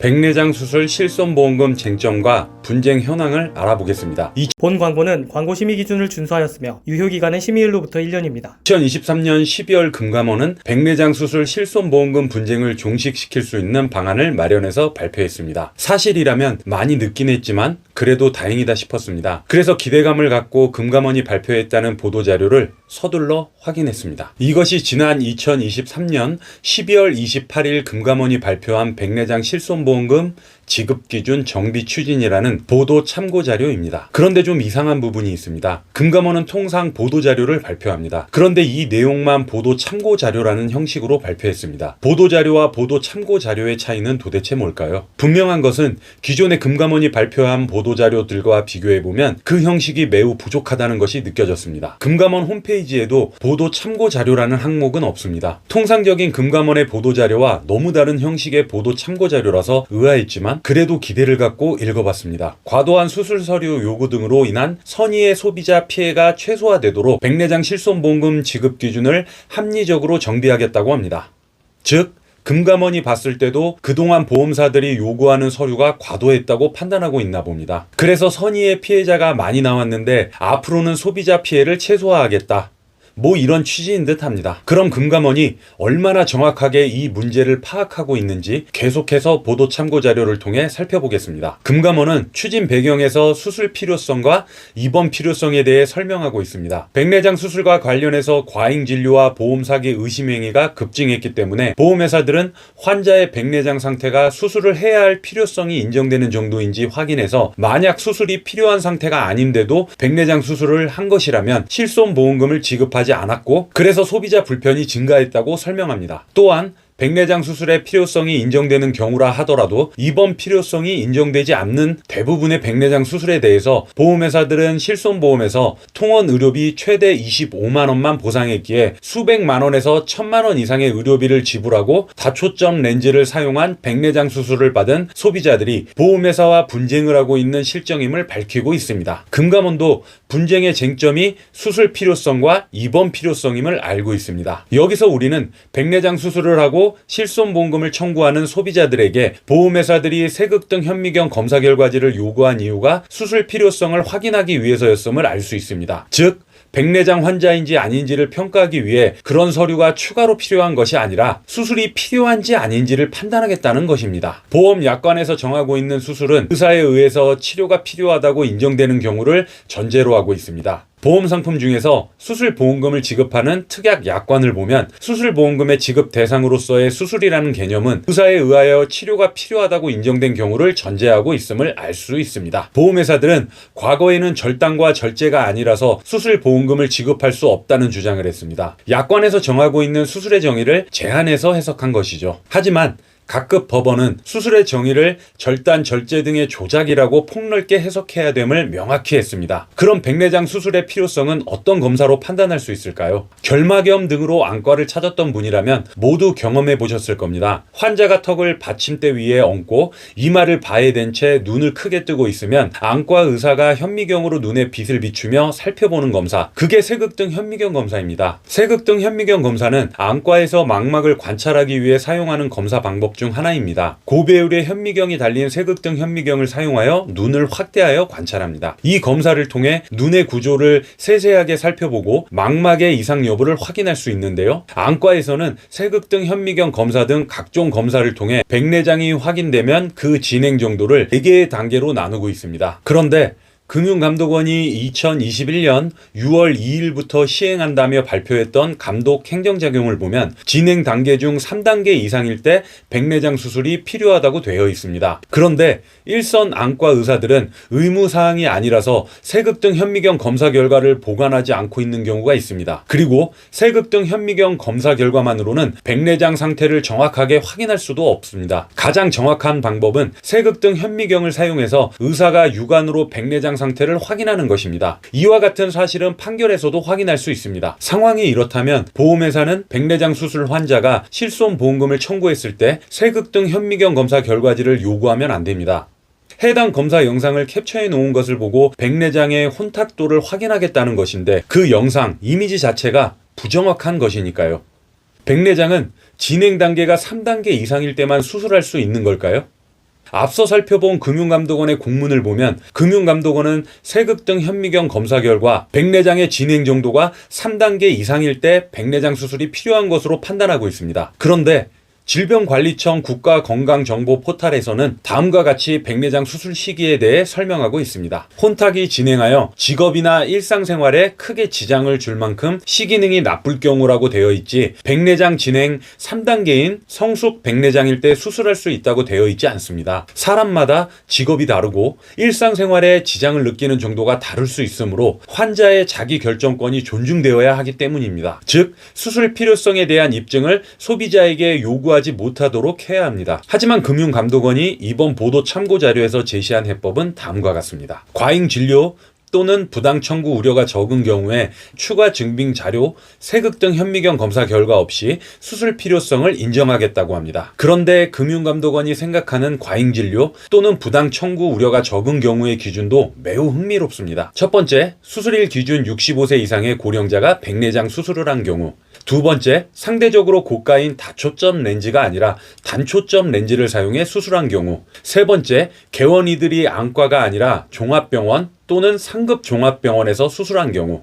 백내장 수술 실손보험금 쟁점과 분쟁 현황을 알아보겠습니다. 본 광고는 광고 심의 기준을 준수하였으며 유효기간은 심의일로부터 1년입니다. 2023년 12월 금감원은 백내장 수술 실손보험금 분쟁을 종식시킬 수 있는 방안을 마련해서 발표했습니다. 사실이라면 많이 늦긴 했지만 그래도 다행이다 싶었습니다. 그래서 기대감을 갖고 금감원이 발표했다는 보도자료를 서둘러 확인했습니다. 이것이 지난 2023년 12월 28일 금감원이 발표한 백내장 실손보험금 지급기준 정비 추진이라는 보도 참고자료입니다. 그런데 좀 이상한 부분이 있습니다. 금감원은 통상 보도자료를 발표합니다. 그런데 이 내용만 보도 참고자료라는 형식으로 발표했습니다. 보도자료와 보도 참고자료의 차이는 도대체 뭘까요? 분명한 것은 기존의 금감원이 발표한 보도자료들과 비교해보면 그 형식이 매우 부족하다는 것이 느껴졌습니다. 금감원 홈페이지에도 보도 참고자료라는 항목은 없습니다. 통상적인 금감원의 보도자료와 너무 다른 형식의 보도 참고자료라서 의아했지만 그래도 기대를 갖고 읽어봤습니다. 과도한 수술 서류 요구 등으로 인한 선의의 소비자 피해가 최소화되도록 백내장 실손보험금 지급 기준을 합리적으로 정비하겠다고 합니다. 즉, 금감원이 봤을 때도 그동안 보험사들이 요구하는 서류가 과도했다고 판단하고 있나 봅니다. 그래서 선의의 피해자가 많이 나왔는데 앞으로는 소비자 피해를 최소화하겠다. 이런 취지인 듯 합니다. 그럼 금감원이 얼마나 정확하게 이 문제를 파악하고 있는지 계속해서 보도 참고 자료를 통해 살펴보겠습니다. 금감원은 추진 배경에서 수술 필요성과 입원 필요성에 대해 설명하고 있습니다. 백내장 수술과 관련해서 과잉 진료와 보험 사기 의심 행위가 급증했기 때문에 보험회사들은 환자의 백내장 상태가 수술을 해야 할 필요성이 인정되는 정도인지 확인해서 만약 수술이 필요한 상태가 아닌데도 백내장 수술을 한 것이라면 실손보험금을 지급하지 않았고 그래서 소비자 불편이 증가했다고 설명합니다. 또한 백내장 수술의 필요성이 인정되는 경우라 하더라도 입원 필요성이 인정되지 않는 대부분의 백내장 수술에 대해서 보험회사들은 실손보험에서 통원 의료비 최대 25만 원만 보상했기에 수백만 원에서 1,000만 원 이상의 의료비를 지불하고 다초점 렌즈를 사용한 백내장 수술을 받은 소비자들이 보험회사와 분쟁을 하고 있는 실정임을 밝히고 있습니다. 금감원도 분쟁의 쟁점이 수술 필요성과 입원 필요성임을 알고 있습니다. 여기서 우리는 백내장 수술을 하고 실손보험금을 청구하는 소비자들에게 보험회사들이 세극등 현미경 검사 결과지를 요구한 이유가 수술 필요성을 확인하기 위해서였음을 알 수 있습니다. 즉, 백내장 환자인지 아닌지를 평가하기 위해 그런 서류가 추가로 필요한 것이 아니라 수술이 필요한지 아닌지를 판단하겠다는 것입니다. 보험약관에서 정하고 있는 수술은 의사에 의해서 치료가 필요하다고 인정되는 경우를 전제로 하고 있습니다. 보험상품 중에서 수술보험금을 지급하는 특약약관을 보면 수술보험금의 지급 대상으로서의 수술이라는 개념은 의사에 의하여 치료가 필요하다고 인정된 경우를 전제하고 있음을 알 수 있습니다. 보험회사들은 과거에는 절단과 절제가 아니라서 수술보험금을 지급할 수 없다는 주장을 했습니다. 약관에서 정하고 있는 수술의 정의를 제한해서 해석한 것이죠. 하지만 각급 법원은 수술의 정의를 절단, 절제 등의 조작이라고 폭넓게 해석해야 됨을 명확히 했습니다. 그럼 백내장 수술의 필요성은 어떤 검사로 판단할 수 있을까요? 결막염 등으로 안과를 찾았던 분이라면 모두 경험해 보셨을 겁니다. 환자가 턱을 받침대 위에 얹고 이마를 바에 댄 채 눈을 크게 뜨고 있으면 안과 의사가 현미경으로 눈에 빛을 비추며 살펴보는 검사, 그게 세극등 현미경 검사입니다. 세극등 현미경 검사는 안과에서 망막을 관찰하기 위해 사용하는 검사 방법 중 하나입니다. 고배율의 현미경이 달린 세극등 현미경을 사용하여 눈을 확대하여 관찰합니다. 이 검사를 통해 눈의 구조를 세세하게 살펴보고 망막의 이상 여부를 확인할 수 있는데요. 안과에서는 세극등 현미경 검사 등 각종 검사를 통해 백내장이 확인되면 그 진행 정도를 4개의 단계로 나누고 있습니다. 그런데 금융감독원이 2021년 6월 2일부터 시행한다며 발표했던 감독 행정작용을 보면 진행 단계 중 3단계 이상일 때 백내장 수술이 필요하다고 되어 있습니다. 그런데 일선 안과 의사들은 의무사항이 아니라서 세극등 현미경 검사 결과를 보관하지 않고 있는 경우가 있습니다. 그리고 세극등 현미경 검사 결과만으로는 백내장 상태를 정확하게 확인할 수도 없습니다. 가장 정확한 방법은 세극등 현미경을 사용해서 의사가 육안으로 백내장 상태를 확인하는 것입니다. 이와 같은 사실은 판결에서도 확인할 수 있습니다. 상황이 이렇다면 보험회사는 백내장 수술 환자가 실손보험금을 청구했을 때 세극등 현미경 검사 결과지를 요구하면 안 됩니다. 해당 검사 영상을 캡처해 놓은 것을 보고 백내장의 혼탁도를 확인하겠다는 것인데 그 영상, 이미지 자체가 부정확한 것이니까요. 백내장은 진행 단계가 3단계 이상일 때만 수술할 수 있는 걸까요? 앞서 살펴본 금융감독원의 공문을 보면 금융감독원은 세극 등 현미경 검사 결과 백내장의 진행 정도가 3단계 이상일 때 백내장 수술이 필요한 것으로 판단하고 있습니다. 그런데 질병관리청 국가건강정보 포털에서는 다음과 같이 백내장 수술 시기에 대해 설명하고 있습니다. 혼탁이 진행하여 직업이나 일상생활에 크게 지장을 줄 만큼 시기능이 나쁠 경우라고 되어 있지 백내장 진행 3단계인 성숙 백내장일 때 수술할 수 있다고 되어 있지 않습니다. 사람마다 직업이 다르고 일상생활에 지장을 느끼는 정도가 다를 수 있으므로 환자의 자기 결정권이 존중되어야 하기 때문입니다. 즉 수술 필요성에 대한 입증을 소비자에게 요구하지 못하도록 해야 합니다. 하지만 금융감독원이 이번 보도 참고자료에서 제시한 해법은 다음과 같습니다. 과잉 진료 또는 부당 청구 우려가 적은 경우에 추가 증빙 자료, 세극 등 현미경 검사 결과 없이 수술 필요성을 인정하겠다고 합니다. 그런데 금융감독원이 생각하는 과잉 진료 또는 부당 청구 우려가 적은 경우의 기준도 매우 흥미롭습니다. 첫 번째, 수술일 기준 65세 이상의 고령자가 백내장 수술을 한 경우. 두 번째, 상대적으로 고가인 다초점 렌즈가 아니라 단초점 렌즈를 사용해 수술한 경우. 세 번째, 개원이들이 안과가 아니라 종합병원 또는 상급 종합병원에서 수술한 경우.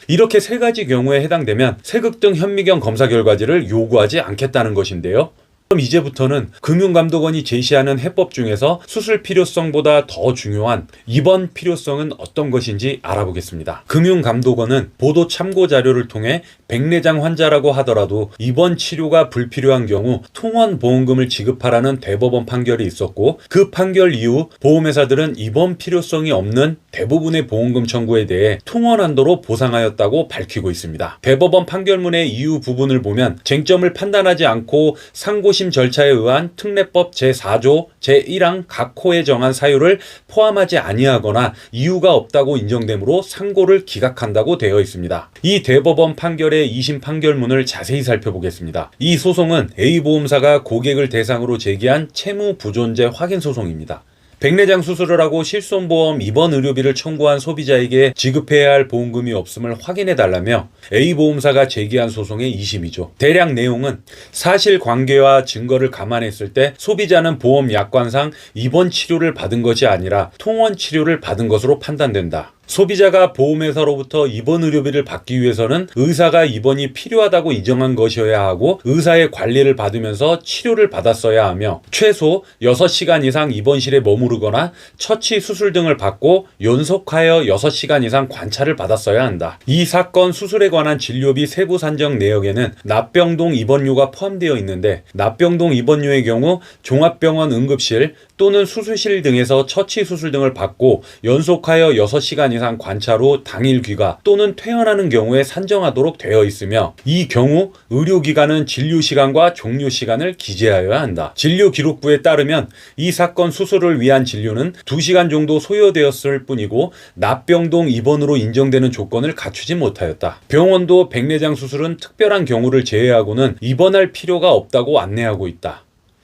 이렇게 세 가지 경우에 해당되면 세극 등 현미경 검사 결과지를 요구하지 않겠다는 것인데요. 그럼 이제부터는 금융감독원이 제시하는 해법 중에서 수술 필요성보다 더 중요한 입원 필요성은 어떤 것인지 알아보겠습니다. 금융감독원은 보도 참고 자료를 통해 백내장 환자라고 하더라도 입원 치료가 불필요한 경우 통원보험금을 지급하라는 대법원 판결이 있었고 그 판결 이후 보험회사들은 입원 필요성이 없는 대부분의 보험금 청구에 대해 통원 한도로 보상하였다고 밝히고 있습니다. 대법원 판결문의 이유 부분을 보면 쟁점을 판단하지 않고 상고심 절차에 의한 특례법 제4조 제1항 각 호에 정한 사유를 포함하지 아니하거나 이유가 없다고 인정되므로 상고를 기각한다고 되어 있습니다. 이 대법원 판결의 2심 판결문을 자세히 살펴보겠습니다. 이 소송은 A보험사가 고객을 대상으로 제기한 채무 부존재 확인 소송입니다. 백내장 수술을 하고 실손보험 입원 의료비를 청구한 소비자에게 지급해야 할 보험금이 없음을 확인해달라며 A보험사가 제기한 소송의 2심이죠. 대략 내용은 사실관계와 증거를 감안했을 때 소비자는 보험 약관상 입원 치료를 받은 것이 아니라 통원 치료를 받은 것으로 판단된다. 소비자가 보험회사로부터 입원 의료비를 받기 위해서는 의사가 입원이 필요하다고 인정한 것이어야 하고 의사의 관리를 받으면서 치료를 받았어야 하며 최소 6시간 이상 입원실에 머무르거나 처치 수술 등을 받고 연속하여 6시간 이상 관찰을 받았어야 한다. 이 사건 수술에 관한 진료비 세부 산정 내역에는 납병동 입원료가 포함되어 있는데 납병동 입원료의 경우 종합병원 응급실 또는 수술실 등에서 처치 수술 등을 받고 연속하여 6시간 이상 관찰 후 당일 귀가 또는 퇴원하는 경우에 산정하도록 되어 있으며 이 경우 의료기관은 진료시간과 종료시간을 기재하여야 한다. 진료기록부에 따르면 이 사건 수술을 위한 진료는 2시간 정도 소요되었을 뿐이고 납병동 입원으로 인정되는 조건을 갖추지 못하였다. 병원도 백내장 수술은 특별한 경우를 제외하고는 입원할 필요가 없다고 안내하고 있다.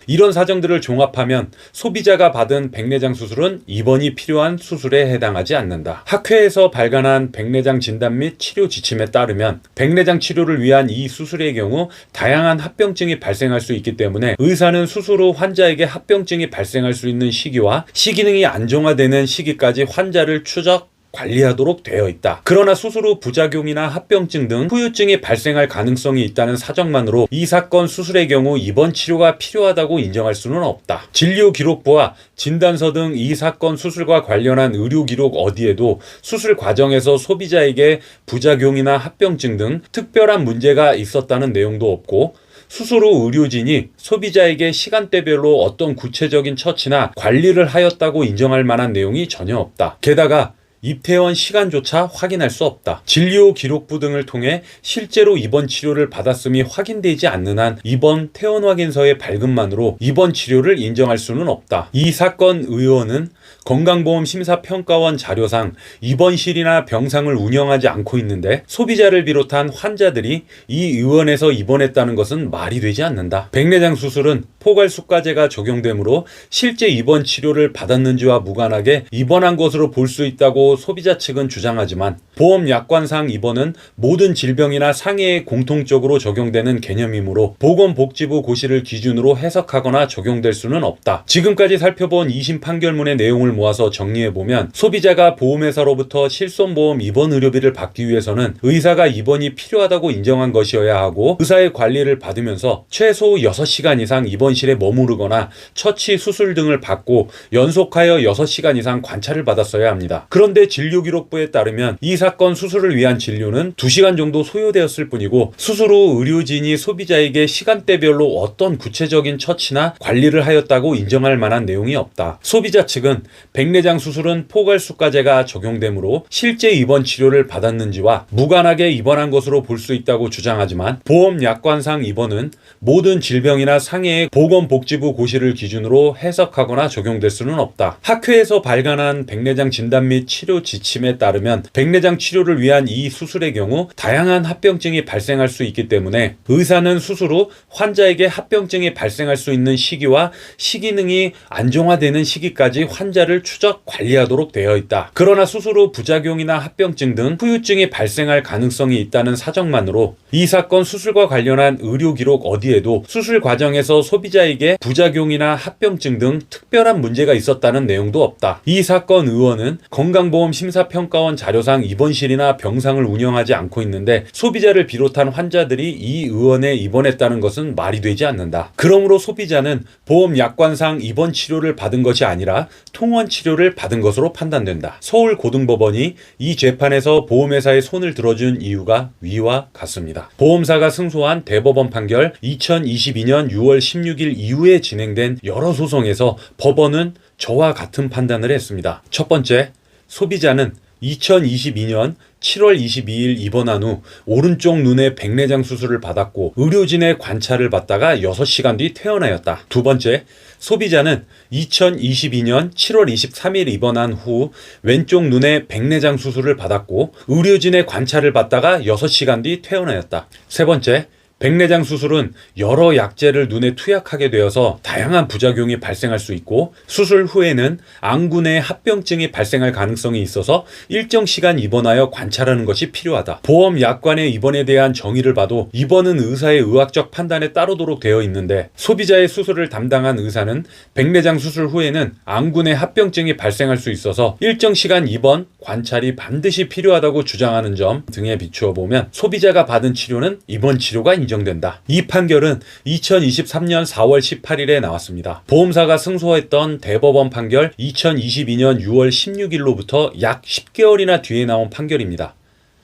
이런 사정들을 종합하면 소비자가 받은 백내장 수술은 입원이 필요한 수술에 해당하지 않는다. 학회에서 발간한 백내장 진단 및 치료 지침에 따르면 백내장 치료를 위한 이 수술의 경우 다양한 합병증이 발생할 수 있기 때문에 의사는 수술 후 환자에게 합병증이 발생할 수 있는 시기와 시기능이 안정화되는 시기까지 환자를 추적 관리하도록 되어 있다. 그러나 수술 후 부작용이나 합병증 등 후유증이 발생할 가능성이 있다는 사정만으로 이 사건 수술의 경우 입원 치료가 필요하다고 인정할 수는 없다. 진료기록부와 진단서 등 이 사건 수술과 관련한 의료기록 어디에도 수술 과정에서 소비자에게 부작용이나 합병증 등 특별한 문제가 있었다는 내용도 없고 수술 후 의료진이 소비자에게 시간대별로 어떤 구체적인 처치나 관리를 하였다고 인정할 만한 내용이 전혀 없다. 게다가 입퇴원 시간조차 확인할 수 없다. 진료 기록부 등을 통해 실제로 입원 치료를 받았음이 확인되지 않는 한 입원 퇴원 확인서의 발급만으로 입원 치료를 인정할 수는 없다. 이 사건 의원은 건강보험심사평가원 자료상 입원실이나 병상을 운영하지 않고 있는데 소비자를 비롯한 환자들이 이 의원에서 입원했다는 것은 말이 되지 않는다. 백내장 수술은 포괄수가제가 적용되므로 실제 입원 치료를 받았는지와 무관하게 입원한 것으로 볼 수 있다고 없다고 소비자 측은 주장하지만 보험약관상 입원은 모든 질병이나 상해에 공통적으로 적용되는 개념이므로 보건복지부 고시를 기준으로 해석하거나 적용될 수는 없다. 지금까지 살펴본 2심 판결문의 내용을 모아서 정리해보면 소비자가 보험회사로부터 실손보험 입원 의료비를 받기 위해서는 의사가 입원이 필요하다고 인정한 것이어야 하고 의사의 관리를 받으면서 최소 6시간 이상 입원실에 머무르거나 처치, 수술 등을 받고 연속하여 6시간 이상 관찰을 받았어야 합니다. 그런데 진료기록부에 따르면 이 사건 수술을 위한 진료는 2시간 정도 소요되었을 뿐이고 수술 후 의료진이 소비자에게 시간대별로 어떤 구체적인 처치나 관리를 하였다고 인정할 만한 내용이 없다. 소비자 측은 백내장 수술은 포괄수가제가 적용되므로 실제 입원 치료를 받았는지와 무관하게 입원한 것으로 볼 수 있다고 주장하지만 보험약관상 입원은 모든 질병이나 상해의 보건복지부 고시를 기준으로 해석하거나 적용될 수는 없다. 학회에서 발간한 백내장 진단 및 치료 지침에 따르면 백내장 치료를 위한 이 수술의 경우 다양한 합병증이 발생할 수 있기 때문에 의사는 수술 후 환자에게 합병증이 발생할 수 있는 시기와 시기능이 안정화되는 시기까지 환자를 추적 관리하도록 되어 있다. 그러나 수술 후 부작용이나 합병증 등 후유증이 발생할 가능성이 있다는 사정만으로 이 사건 수술과 관련한 의료 기록 어디에도 수술 과정에서 소비자에게 부작용이나 합병증 등 특별한 문제가 있었다는 내용도 없다. 이 사건 의원은 건강보험 심사평가원 자료상 입원실이나 병상을 운영하지 않고 있는데 소비자를 비롯한 환자들이 이 의원에 입원했다는 것은 말이 되지 않는다. 그러므로 소비자는 보험약관상 입원 치료를 받은 것이 아니라 통원 치료를 받은 것으로 판단된다. 서울고등법원이 이 재판에서 보험회사의 손을 들어준 이유가 위와 같습니다. 보험사가 승소한 대법원 판결 2022년 6월 16일 이후에 진행된 여러 소송에서 법원은 저와 같은 판단을 했습니다. 첫 번째, 소비자는 2022년 7월 22일 입원한 후 오른쪽 눈에 백내장 수술을 받았고 의료진의 관찰을 받다가 6시간 뒤 퇴원하였다. 두 번째, 소비자는 2022년 7월 23일 입원한 후 왼쪽 눈에 백내장 수술을 받았고 의료진의 관찰을 받다가 6시간 뒤 퇴원하였다. 세 번째, 백내장 수술은 여러 약제를 눈에 투약하게 되어서 다양한 부작용이 발생할 수 있고 수술 후에는 안구 내 합병증이 발생할 가능성이 있어서 일정 시간 입원하여 관찰하는 것이 필요하다. 보험약관의 입원에 대한 정의를 봐도 입원은 의사의 의학적 판단에 따르도록 되어 있는데 소비자의 수술을 담당한 의사는 백내장 수술 후에는 안구 내 합병증이 발생할 수 있어서 일정 시간 입원, 관찰이 반드시 필요하다고 주장하는 점 등에 비추어 보면 소비자가 받은 치료는 입원 치료가 인정된다. 이 판결은 2023년 4월 18일에 나왔습니다. 보험사가 승소했던 대법원 판결 2022년 6월 16일로부터 약 10개월이나 뒤에 나온 판결입니다.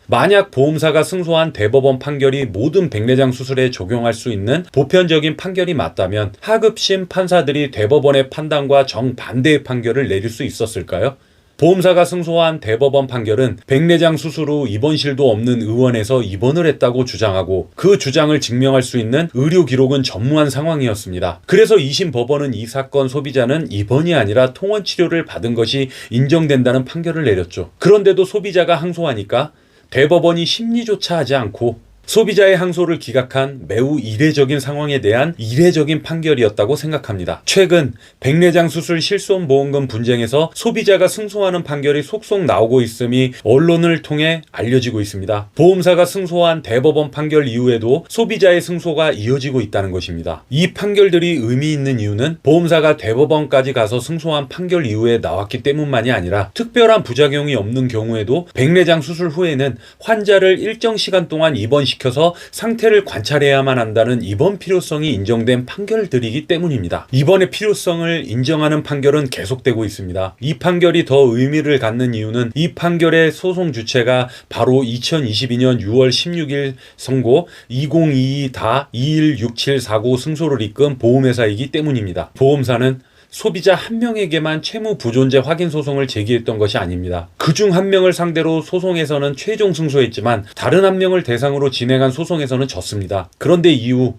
만약 보험사가 승소한 대법원 판결이 모든 백내장 수술에 적용할 수 있는 보편적인 판결이 맞다면 하급심 판사들이 대법원의 판단과 정반대의 판결을 내릴 수 있었을까요? 보험사가 승소한 대법원 판결은 백내장 수술 후 입원실도 없는 의원에서 입원을 했다고 주장하고 그 주장을 증명할 수 있는 의료 기록은 전무한 상황이었습니다. 그래서 2심 법원은 이 사건 소비자는 입원이 아니라 통원 치료를 받은 것이 인정된다는 판결을 내렸죠. 그런데도 소비자가 항소하니까 대법원이 심리조차 하지 않고 소비자의 항소를 기각한 매우 이례적인 상황에 대한 이례적인 판결이었다고 생각합니다. 최근 백내장 수술 실손보험금 분쟁에서 소비자가 승소하는 판결이 속속 나오고 있음이 언론을 통해 알려지고 있습니다. 보험사가 승소한 대법원 판결 이후에도 소비자의 승소가 이어지고 있다는 것입니다. 이 판결들이 의미 있는 이유는 보험사가 대법원까지 가서 승소한 판결 이후에 나왔기 때문만이 아니라 특별한 부작용이 없는 경우에도 백내장 수술 후에는 환자를 일정 시간 동안 입원시켜서 상태를 관찰해야만 한다는 입원 필요성이 인정된 판결들이기 때문입니다. 입원의 필요성을 인정하는 판결은 계속되고 있습니다. 이 판결이 더 의미를 갖는 이유는 이 판결의 소송 주체가 바로 2022년 6월 16일 선고 2022-216749 승소를 이끈 보험회사이기 때문입니다. 보험사는 소비자 한 명에게만 채무 부존재 확인 소송을 제기했던 것이 아닙니다. 그중 한 명을 상대로 소송에서는 최종 승소했지만 다른 한 명을 대상으로 진행한 소송에서는 졌습니다. 그런데 이후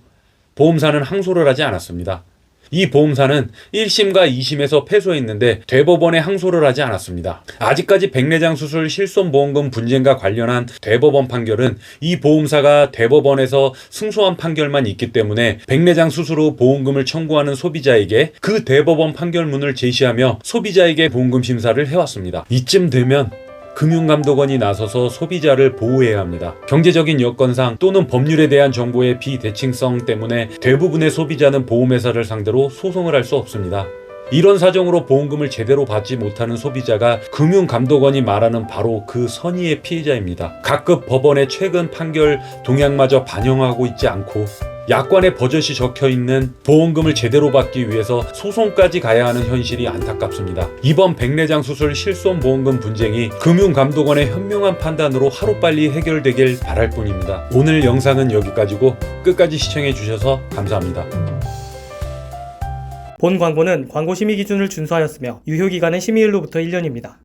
보험사는 항소를 하지 않았습니다. 이 보험사는 1심과 2심에서 패소했는데 대법원에 항소를 하지 않았습니다. 아직까지 백내장 수술 실손보험금 분쟁과 관련한 대법원 판결은 이 보험사가 대법원에서 승소한 판결만 있기 때문에 백내장 수술 후 보험금을 청구하는 소비자에게 그 대법원 판결문을 제시하며 소비자에게 보험금 심사를 해왔습니다. 이쯤 되면 금융감독원이 나서서 소비자를 보호해야 합니다. 경제적인 여건상 또는 법률에 대한 정보의 비대칭성 때문에 대부분의 소비자는 보험회사를 상대로 소송을 할 수 없습니다. 이런 사정으로 보험금을 제대로 받지 못하는 소비자가 금융감독원이 말하는 바로 그 선의의 피해자입니다. 각급 법원의 최근 판결 동향마저 반영하고 있지 않고 약관에 버젓이 적혀있는 보험금을 제대로 받기 위해서 소송까지 가야 하는 현실이 안타깝습니다. 이번 백내장 수술 실손보험금 분쟁이 금융감독원의 현명한 판단으로 하루빨리 해결되길 바랄 뿐입니다. 오늘 영상은 여기까지고 끝까지 시청해주셔서 감사합니다. 본 광고는 광고 심의 기준을 준수하였으며 유효기간은 심의일로부터 1년입니다.